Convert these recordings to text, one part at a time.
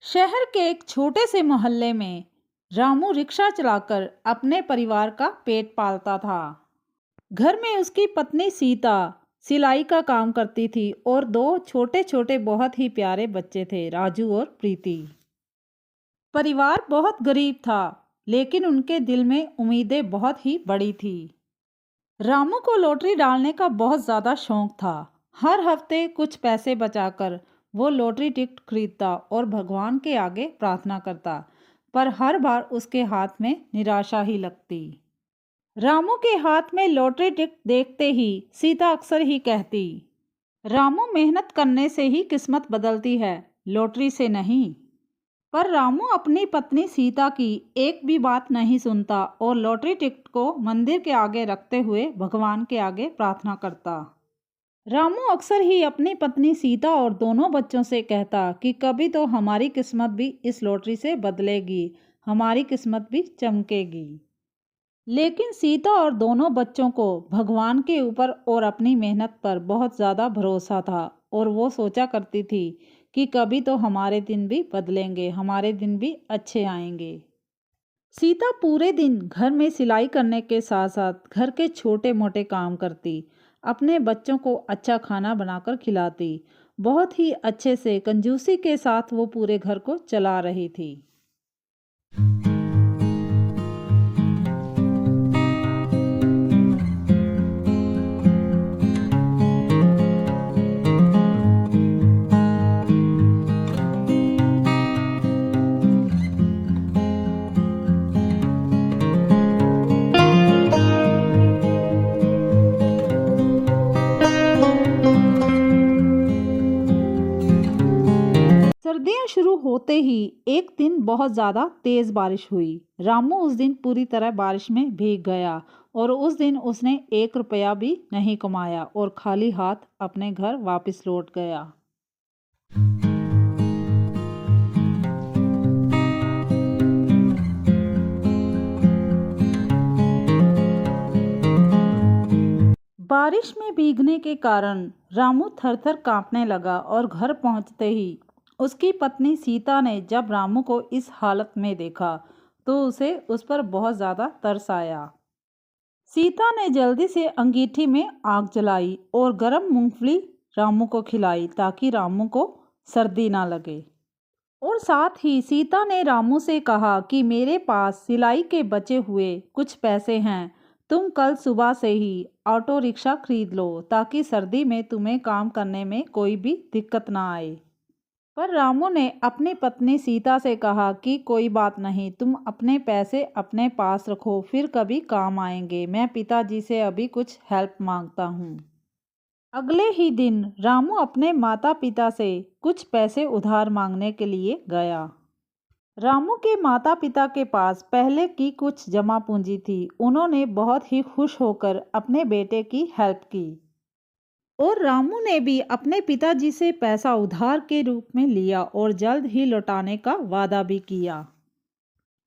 शहर के एक छोटे से मोहल्ले में रामू रिक्शा चलाकर अपने परिवार का पेट पालता था। घर में उसकी पत्नी सीता सिलाई का काम करती थी और दो छोटे छोटे बहुत ही प्यारे बच्चे थे, राजू और प्रीति। परिवार बहुत गरीब था, लेकिन उनके दिल में उम्मीदें बहुत ही बड़ी थी। रामू को लॉटरी डालने का बहुत ज़्यादा शौक था। हर हफ्ते कुछ पैसे बचाकर वो लॉटरी टिकट खरीदता और भगवान के आगे प्रार्थना करता, पर हर बार उसके हाथ में निराशा ही लगती। रामू के हाथ में लॉटरी टिकट देखते ही सीता अक्सर ही कहती, रामू मेहनत करने से ही किस्मत बदलती है, लॉटरी से नहीं। पर रामू अपनी पत्नी सीता की एक भी बात नहीं सुनता और लॉटरी टिकट को मंदिर के आगे रखते हुए भगवान के आगे प्रार्थना करता। रामू अक्सर ही अपनी पत्नी सीता और दोनों बच्चों से कहता कि कभी तो हमारी किस्मत भी इस लॉटरी से बदलेगी, हमारी किस्मत भी चमकेगी। लेकिन सीता और दोनों बच्चों को भगवान के ऊपर और अपनी मेहनत पर बहुत ज़्यादा भरोसा था और वो सोचा करती थी कि कभी तो हमारे दिन भी बदलेंगे, हमारे दिन भी अच्छे आएंगे। सीता पूरे दिन घर में सिलाई करने के साथ साथ घर के छोटे मोटे काम करती, अपने बच्चों को अच्छा खाना बनाकर खिलाती। बहुत ही अच्छे से कंजूसी के साथ वो पूरे घर को चला रही थी। सर्दियां शुरू होते ही एक दिन बहुत ज़्यादा तेज़ बारिश हुई। रामू उस दिन पूरी तरह बारिश में भीग गया और उस दिन उसने 1 रुपया भी नहीं कमाया और खाली हाथ अपने घर वापस लौट गया। बारिश में भीगने के कारण रामू थर-थर कांपने लगा और घर पहुंचते ही उसकी पत्नी सीता ने जब रामू को इस हालत में देखा तो उसे उस पर बहुत ज़्यादा तरस आया। सीता ने जल्दी से अंगीठी में आग जलाई और गरम मूंगफली रामू को खिलाई ताकि रामू को सर्दी ना लगे। और साथ ही सीता ने रामू से कहा कि मेरे पास सिलाई के बचे हुए कुछ पैसे हैं, तुम कल सुबह से ही ऑटो रिक्शा खरीद लो ताकि सर्दी में तुम्हें काम करने में कोई भी दिक्कत ना आए। पर रामू ने अपनी पत्नी सीता से कहा कि कोई बात नहीं, तुम अपने पैसे अपने पास रखो, फिर कभी काम आएंगे, मैं पिताजी से अभी कुछ हेल्प मांगता हूँ। अगले ही दिन रामू अपने माता पिता से कुछ पैसे उधार मांगने के लिए गया। रामू के माता पिता के पास पहले की कुछ जमा पूंजी थी। उन्होंने बहुत ही खुश होकर अपने बेटे की हेल्प की और रामू ने भी अपने पिताजी से पैसा उधार के रूप में लिया और जल्द ही लौटाने का वादा भी किया।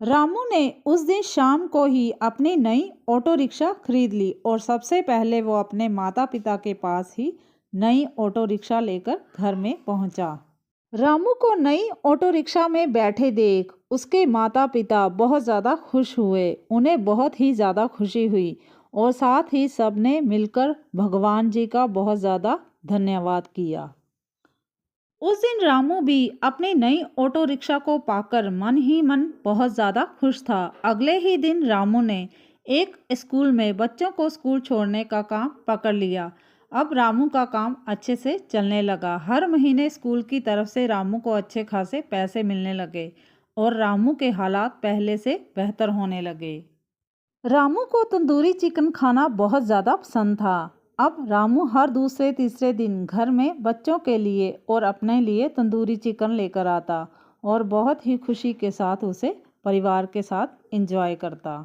रामू ने उस दिन शाम को ही अपनी नई ऑटो रिक्शा खरीद ली और सबसे पहले वो अपने माता पिता के पास ही नई ऑटो रिक्शा लेकर घर में पहुंचा। रामू को नई ऑटो रिक्शा में बैठे देख उसके माता पिता बहुत ज़्यादा खुश हुए। उन्हें बहुत ही ज़्यादा खुशी हुई और साथ ही सबने मिलकर भगवान जी का बहुत ज़्यादा धन्यवाद किया। उस दिन रामू भी अपनी नई ऑटो रिक्शा को पाकर मन ही मन बहुत ज़्यादा खुश था। अगले ही दिन रामू ने एक स्कूल में बच्चों को स्कूल छोड़ने का काम पकड़ लिया। अब रामू का काम अच्छे से चलने लगा। हर महीने स्कूल की तरफ से रामू को अच्छे खासे पैसे मिलने लगे और रामू के हालात पहले से बेहतर होने लगे। रामू को तंदूरी चिकन खाना बहुत ज़्यादा पसंद था। अब रामू हर दूसरे तीसरे दिन घर में बच्चों के लिए और अपने लिए तंदूरी चिकन लेकर आता और बहुत ही खुशी के साथ उसे परिवार के साथ एंजॉय करता।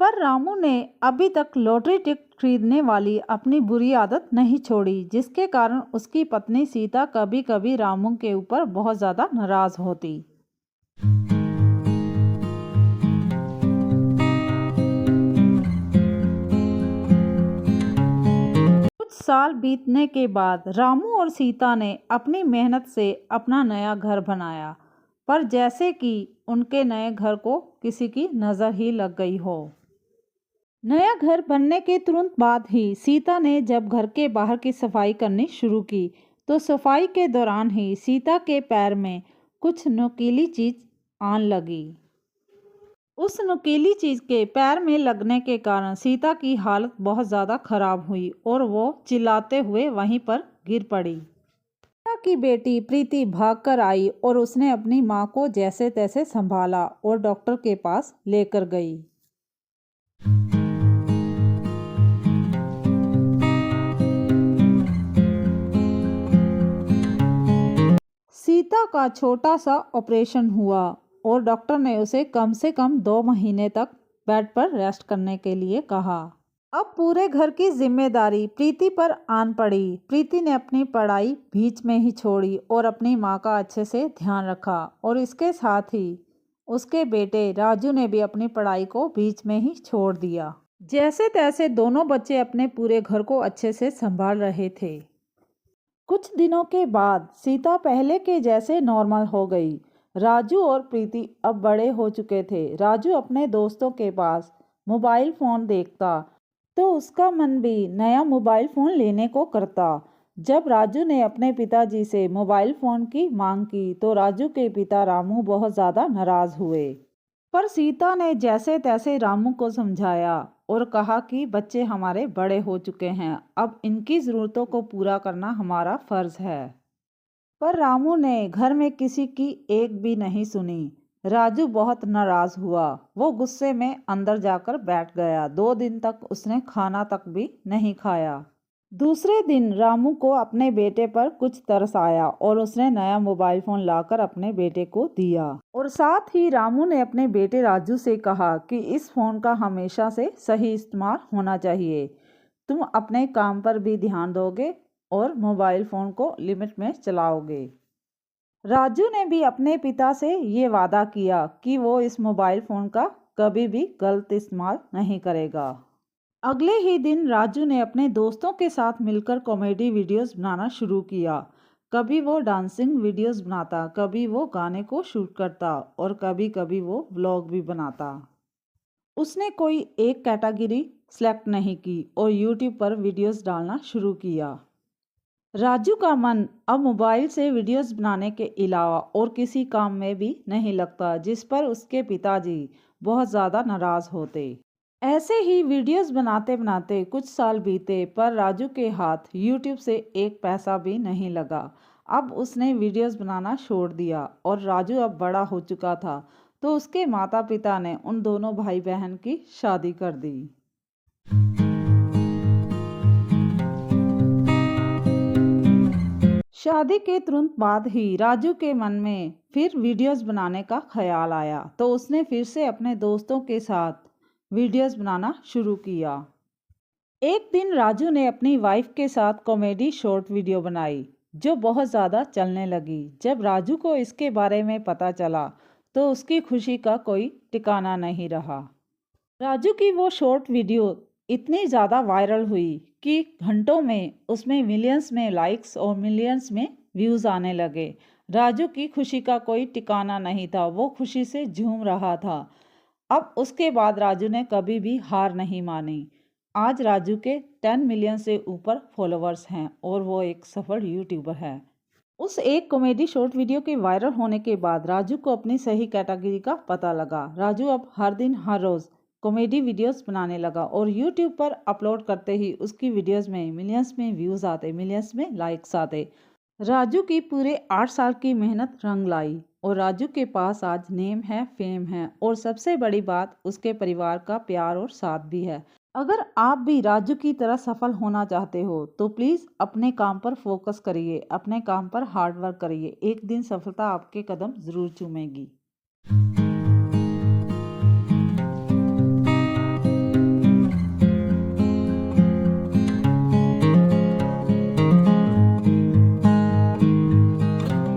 पर रामू ने अभी तक लॉटरी टिकट खरीदने वाली अपनी बुरी आदत नहीं छोड़ी, जिसके कारण उसकी पत्नी सीता कभी कभी रामू के ऊपर बहुत ज़्यादा नाराज़ होती। साल बीतने के बाद रामू और सीता ने अपनी मेहनत से अपना नया घर बनाया, पर जैसे कि उनके नए घर को किसी की नज़र ही लग गई हो। नया घर बनने के तुरंत बाद ही सीता ने जब घर के बाहर की सफाई करनी शुरू की तो सफाई के दौरान ही सीता के पैर में कुछ नुकीली चीज़ आन लगी। उस नुकीली चीज़ के पैर में लगने के कारण सीता की हालत बहुत ज़्यादा खराब हुई और वो चिल्लाते हुए वहीं पर गिर पड़ी। सीता की बेटी प्रीति भागकर आई और उसने अपनी माँ को जैसे तैसे संभाला और डॉक्टर के पास लेकर गई। सीता का छोटा सा ऑपरेशन हुआ और डॉक्टर ने उसे कम से कम 2 महीने तक बेड पर रेस्ट करने के लिए कहा। अब पूरे घर की जिम्मेदारी प्रीति पर आन पड़ी। प्रीति ने अपनी पढ़ाई बीच में ही छोड़ी और अपनी माँ का अच्छे से ध्यान रखा और इसके साथ ही उसके बेटे राजू ने भी अपनी पढ़ाई को बीच में ही छोड़ दिया। जैसे तैसे दोनों बच्चे अपने पूरे घर को अच्छे से संभाल रहे थे। कुछ दिनों के बाद सीता पहले के जैसे नॉर्मल हो गई। राजू और प्रीति अब बड़े हो चुके थे। राजू अपने दोस्तों के पास मोबाइल फ़ोन देखता तो उसका मन भी नया मोबाइल फ़ोन लेने को करता। जब राजू ने अपने पिताजी से मोबाइल फ़ोन की मांग की तो राजू के पिता रामू बहुत ज़्यादा नाराज़ हुए। पर सीता ने जैसे तैसे रामू को समझाया और कहा कि बच्चे हमारे बड़े हो चुके हैं, अब इनकी ज़रूरतों को पूरा करना हमारा फ़र्ज़ है। पर रामू ने घर में किसी की एक भी नहीं सुनी। राजू बहुत नाराज़ हुआ। वो गुस्से में अंदर जाकर बैठ गया। 2 दिन तक उसने खाना तक भी नहीं खाया। दूसरे दिन रामू को अपने बेटे पर कुछ तरस आया और उसने नया मोबाइल फ़ोन लाकर अपने बेटे को दिया और साथ ही रामू ने अपने बेटे राजू से कहा कि इस फ़ोन का हमेशा से सही इस्तेमाल होना चाहिए। तुम अपने काम पर भी ध्यान दोगे और मोबाइल फ़ोन को लिमिट में चलाओगे। राजू ने भी अपने पिता से ये वादा किया कि वो इस मोबाइल फ़ोन का कभी भी गलत इस्तेमाल नहीं करेगा। अगले ही दिन राजू ने अपने दोस्तों के साथ मिलकर कॉमेडी वीडियोस बनाना शुरू किया। कभी वो डांसिंग वीडियोस बनाता, कभी वो गाने को शूट करता और कभी कभी वो व्लॉग भी बनाता। उसने कोई एक कैटेगरी सेलेक्ट नहीं की और यूट्यूब पर वीडियोस डालना शुरू किया। राजू का मन अब मोबाइल से वीडियोस बनाने के अलावा और किसी काम में भी नहीं लगता, जिस पर उसके पिताजी बहुत ज़्यादा नाराज़ होते। ऐसे ही वीडियोस बनाते बनाते कुछ साल बीते पर राजू के हाथ यूट्यूब से एक पैसा भी नहीं लगा। अब उसने वीडियोस बनाना छोड़ दिया और राजू अब बड़ा हो चुका था तो उसके माता पिता ने उन दोनों भाई बहन की शादी कर दी। शादी के तुरंत बाद ही राजू के मन में फिर वीडियोस बनाने का ख्याल आया तो उसने फिर से अपने दोस्तों के साथ वीडियोस बनाना शुरू किया। एक दिन राजू ने अपनी वाइफ के साथ कॉमेडी शॉर्ट वीडियो बनाई जो बहुत ज़्यादा चलने लगी। जब राजू को इसके बारे में पता चला तो उसकी खुशी का कोई ठिकाना नहीं रहा। राजू की वो शॉर्ट वीडियो इतनी ज़्यादा वायरल हुई कि घंटों में उसमें मिलियंस में लाइक्स और मिलियंस में व्यूज़ आने लगे। राजू की खुशी का कोई ठिकाना नहीं था, वो खुशी से झूम रहा था। अब उसके बाद राजू ने कभी भी हार नहीं मानी। आज राजू के 10 मिलियन से ऊपर फॉलोअर्स हैं और वो एक सफल यूट्यूबर है। उस एक कॉमेडी शॉर्ट वीडियो के वायरल होने के बाद राजू को अपनी सही कैटेगरी का पता लगा। राजू अब हर दिन हर रोज़ कॉमेडी वीडियोस बनाने लगा और यूट्यूब पर अपलोड करते ही उसकी वीडियोस में मिलियंस में व्यूज़ आते, मिलियंस में लाइक्स आते। राजू की पूरे 8 साल की मेहनत रंग लाई और राजू के पास आज नेम है, फेम है और सबसे बड़ी बात उसके परिवार का प्यार और साथ भी है। अगर आप भी राजू की तरह सफल होना चाहते हो तो प्लीज़ अपने काम पर फोकस करिए, अपने काम पर हार्ड वर्क करिए। एक दिन सफलता आपके कदम ज़रूर चूमेगी।